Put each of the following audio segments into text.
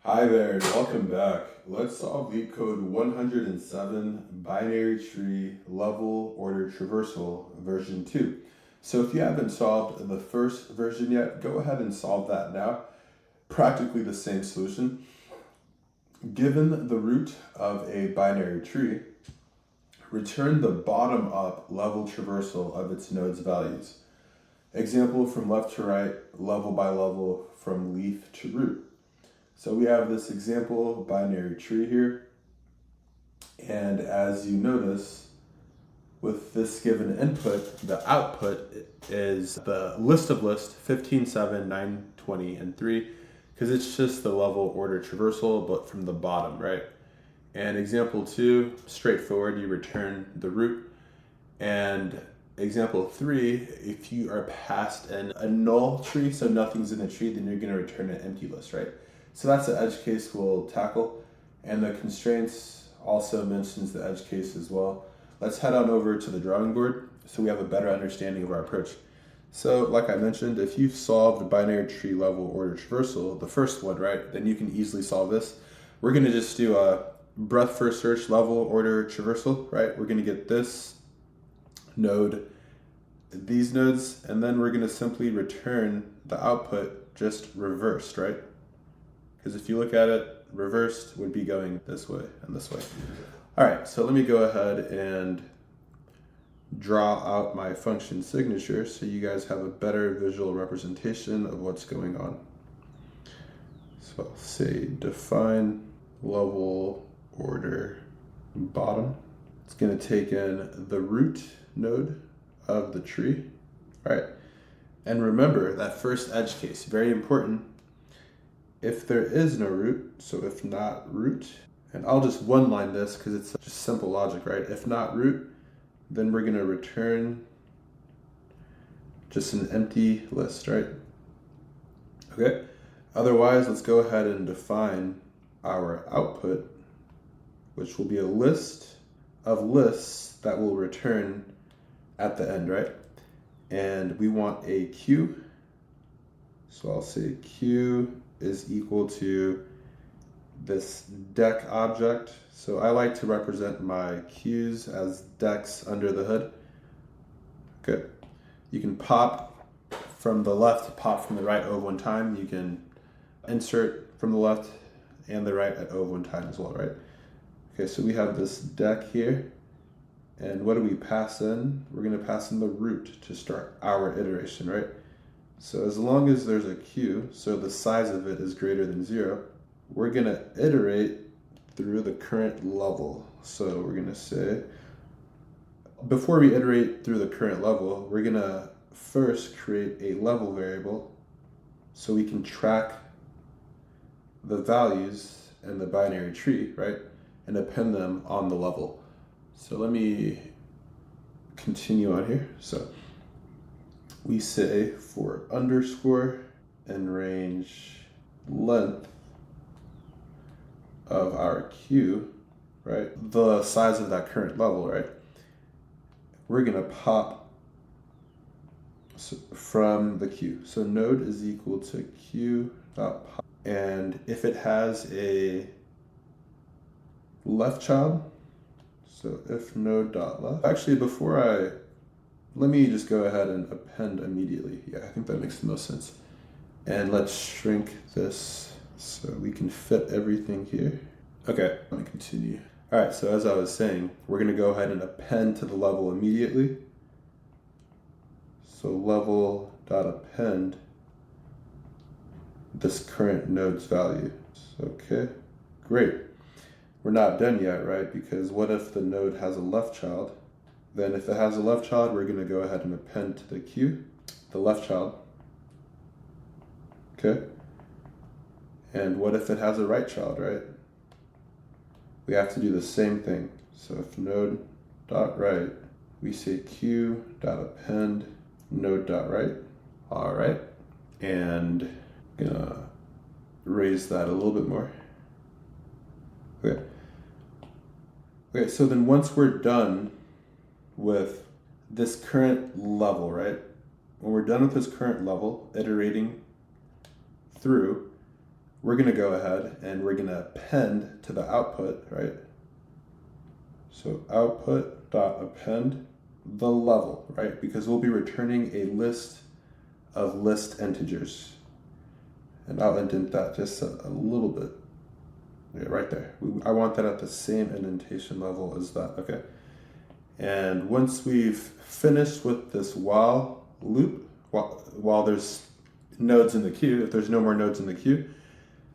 Hi there, and welcome back. Let's solve LeetCode 107 binary tree level order traversal version 2. So if you haven't solved the first version yet, go ahead and solve that now. Practically the same solution. Given the root of a binary tree, return the bottom up level traversal of its nodes values. Example from left to right, level by level, from leaf to root. So we have this example binary tree here, and as you notice, with this given input, the output is the list of lists 15, 7, 9, 20, and 3, because it's just the level order traversal, but from the bottom, right? And example 2, straightforward, you return the root. And example 3, if you are passed a null tree, so nothing's in the tree, then you're going to return an empty list, right? So that's the edge case we'll tackle, and the constraints also mentions the edge case as well. Let's head on over to the drawing board so we have a better understanding of our approach. So like I mentioned, if you've solved binary tree level order traversal, the first one, right, then you can easily solve this. We're going to just do a breadth first search level order traversal, right? We're going to get this node, these nodes, and then we're going to simply return the output just reversed, right? Because if you look at it, reversed would be going this way and this way. All right, so let me go ahead and draw out my function signature so you guys have a better visual representation of what's going on. So I'll say define level order bottom. It's going to take in the root node of the tree, all right? And remember that first edge case, very important. If there is no root, so if not root, and I'll just one line this because it's just simple logic, right? If not root, then we're going to return just an empty list, right? Okay. Otherwise, let's go ahead and define our output, which will be a list of lists that will return at the end, right? And we want a queue. So I'll say queue is equal to this deque object. So I like to represent my queues as deques under the hood. Good. You can pop from the left, pop from the right over one time. You can insert from the left and the right at over one time as well, right? Okay, so we have this deque here. And what do we pass in? We're going to pass in the root to start our iteration, right? So as long as there's a queue, so the size of it is greater than 0, we're going to iterate through the current level. So we're going to say, before we iterate through the current level, we're going to first create a level variable so we can track the values in the binary tree, right? And append them on the level. So let me continue on here. So we say for underscore and range length of our queue, right? The size of that current level, right? We're gonna pop from the queue. So node is equal to queue.pop. And if it has a left child, so if node.left, actually let me just go ahead and append immediately. Yeah, I think that makes the most sense. And let's shrink this so we can fit everything here. Okay, let me continue. All right, so as I was saying, we're gonna go ahead and append to the level immediately. So level.append this current node's value. Okay, great. We're not done yet, right? Because what if the node has a left child? Then if it has a left child, we're going to go ahead and append to the queue, the left child. Okay. And what if it has a right child, right? We have to do the same thing. So if node.right, we say queue.append node.right. All right. And I'm going to raise that a little bit more. Okay. Okay, so then once we're done with this current level, right? When we're done with this current level, iterating through, we're going to go ahead and we're going to append to the output, right? So output dot append the level, right? Because we'll be returning a list of list integers. And I'll indent that just a little bit. Yeah, right there. I want that at the same indentation level as that, okay? And once we've finished with this while loop, while there's nodes in the queue, if there's no more nodes in the queue,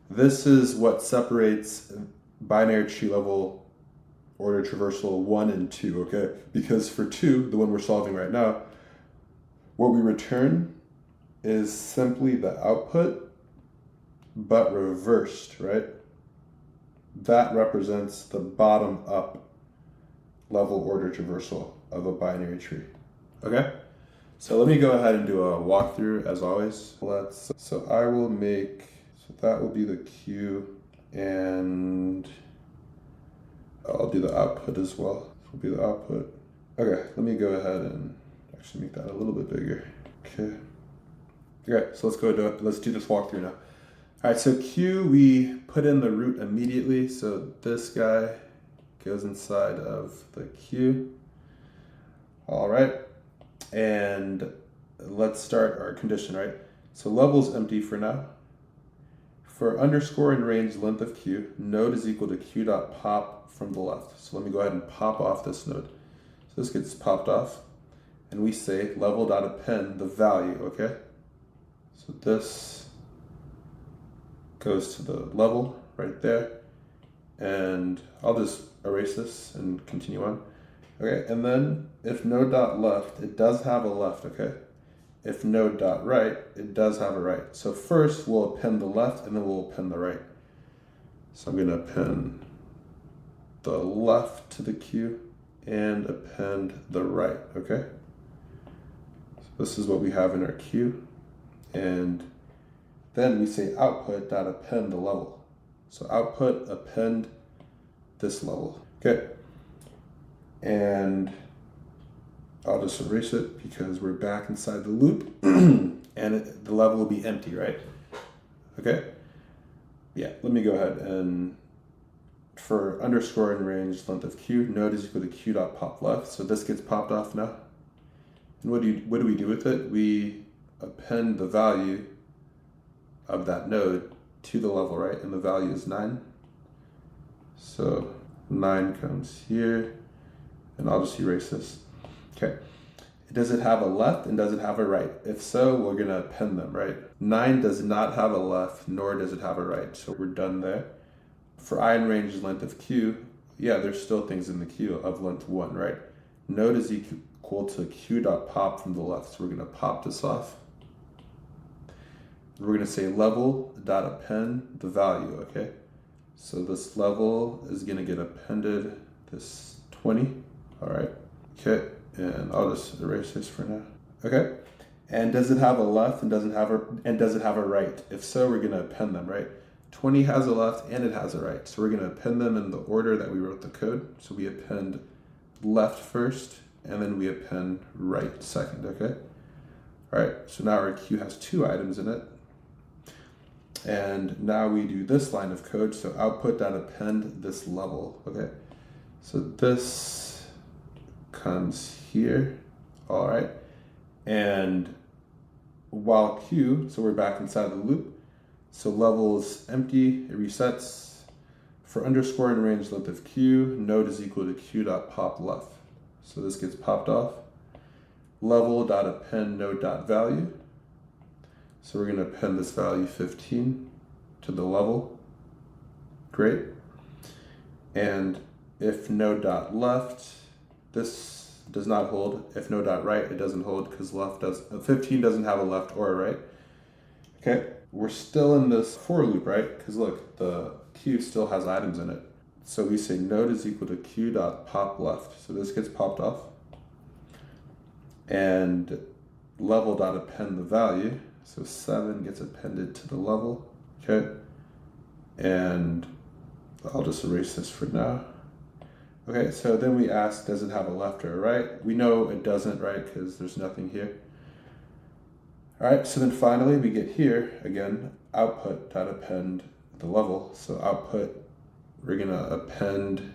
this is what separates binary tree level order traversal 1 and 2, okay? Because for 2, the one we're solving right now, what we return is simply the output, but reversed, right? That represents the bottom up level order traversal of a binary tree, okay? So let me go ahead and do a walkthrough as always. So I will make, so that will be the queue, and I'll do the output as well. This will be the output. Okay, let me go ahead and actually make that a little bit bigger. Okay, so let's do this walkthrough now. All right, so queue, we put in the root immediately. So this guy goes inside of the queue. All right, and let's start our condition, right? So level's empty for now. For underscore and range length of queue, node is equal to queue.pop from the left. So let me go ahead and pop off this node. So this gets popped off, and we say level.append the value, okay? So this goes to the level right there, and I'll just erase this and continue on. Okay, and then if node.left, it does have a left, okay? If node.right, it does have a right. So first we'll append the left and then we'll append the right. So I'm gonna append the left to the queue and append the right, okay? So this is what we have in our queue. And then we say output.append the level. So output append this level, okay? And I'll just erase it because we're back inside the loop and the level will be empty, right? Okay? Yeah, let me go ahead and for underscore and range length of queue, node is equal to queue.pop left. So this gets popped off now. And what do we do with it? We append the value of that node to the level, right? And the value is 9. So 9 comes here, and I'll just erase this. Okay. Does it have a left and does it have a right? If so, we're going to append them, right? 9 does not have a left, nor does it have a right. So we're done there. For I in range length of queue, yeah, there's still things in the queue of length 1, right? Node is equal to queue.pop from the left. So we're going to pop this off. We're going to say level.append the value, okay? So this level is going to get appended this 20, all right? Okay, and I'll just erase this for now. Okay, and does it have a left and does it have a right? If so, we're going to append them, right? 20 has a left and it has a right. So we're going to append them in the order that we wrote the code. So we append left first, and then we append right second, okay? All right, so now our queue has 2 items in it. And now we do this line of code. So output.append this level, okay? So this comes here, all right? And while queue, so we're back inside the loop. So level is empty, it resets. For underscore and range length of queue, node is equal to queue.pop left. So this gets popped off. Level.append node.value. So we're going to append this value 15 to the level. Great. And if node.left, this does not hold. If node.right, it doesn't hold because 15 doesn't have a left or a right. Okay, we're still in this for loop, right? Because look, the queue still has items in it. So we say node is equal to queue.pop left. So this gets popped off. And level.append the value. So 7 gets appended to the level, okay? And I'll just erase this for now. Okay, so then we ask, does it have a left or a right? We know it doesn't, right? Because there's nothing here. All right, so then finally we get here, again, output.append the level. So output, we're gonna append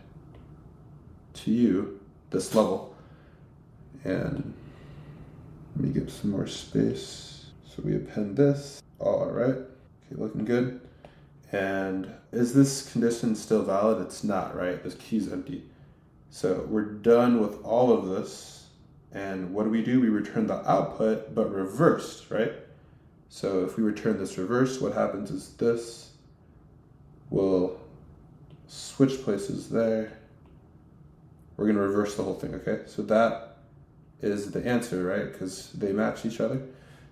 to you this level. And let me give some more space. So we append this. All right, okay, looking good. And is this condition still valid? It's not, right? This key's empty. So we're done with all of this. And what do? We return the output, but reversed, right? So if we return this reversed, what happens is this will switch places there. We're gonna reverse the whole thing, okay? So that is the answer, right? Because they match each other.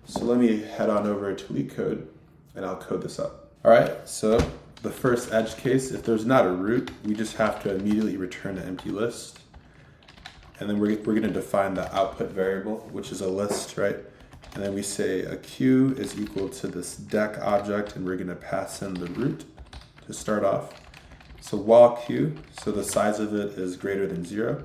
So let me head on over to LeetCode and I'll code this up. All right, so the first edge case, if there's not a root, we just have to immediately return an empty list. And then we're gonna define the output variable, which is a list, right? And then we say a queue is equal to this deque object, and we're gonna pass in the root to start off. So while queue, so the size of it is greater than 0,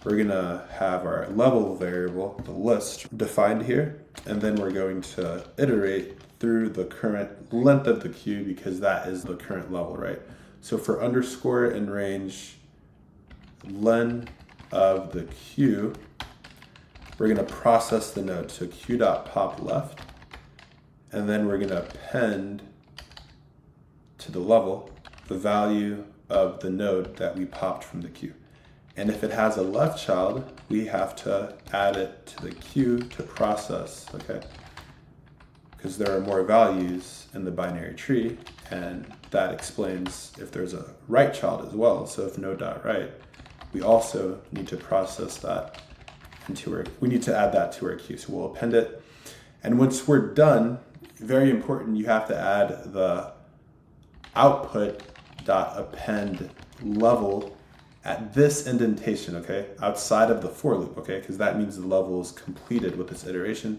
we're gonna have our level variable, the list, defined here. And then we're going to iterate through the current length of the queue because that is the current level, right? So for underscore in range len of the queue, we're gonna process the node. So queue.pop left, and then we're gonna append to the level the value of the node that we popped from the queue. And if it has a left child, we have to add it to the queue to process, okay? Because there are more values in the binary tree, and that explains if there's a right child as well. So if node.right, we also need to process that we need to add that to our queue. So we'll append it. And once we're done, very important, you have to add the output.append level at this indentation, okay? Outside of the for loop, okay? Because that means the level is completed with this iteration.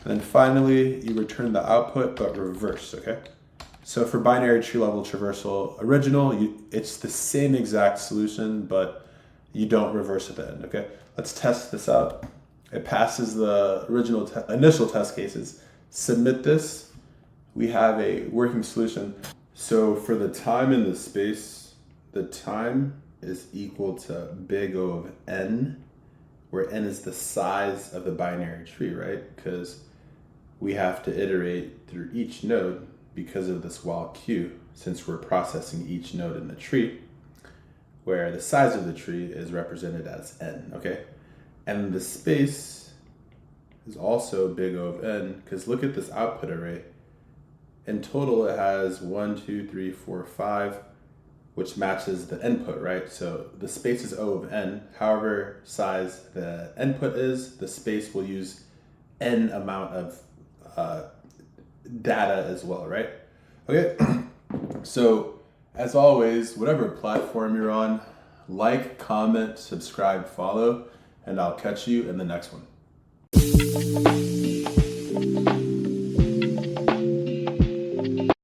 And then finally, you return the output, but reversed, okay? So for binary tree level traversal original, it's the same exact solution, but you don't reverse at the end, okay? Let's test this out. It passes the original initial test cases. Submit this. We have a working solution. So for the time in the space, the time is equal to big O of n, where n is the size of the binary tree, right? Because we have to iterate through each node because of this while queue, since we're processing each node in the tree, where the size of the tree is represented as n, okay? And the space is also big O of n, because look at this output array. In total, it has 1, 2, 3, 4, 5, which matches the input, right? So the space is O of n. However size the input is, the space will use n amount of data as well, right? Okay, so as always, whatever platform you're on, like, comment, subscribe, follow, and I'll catch you in the next one.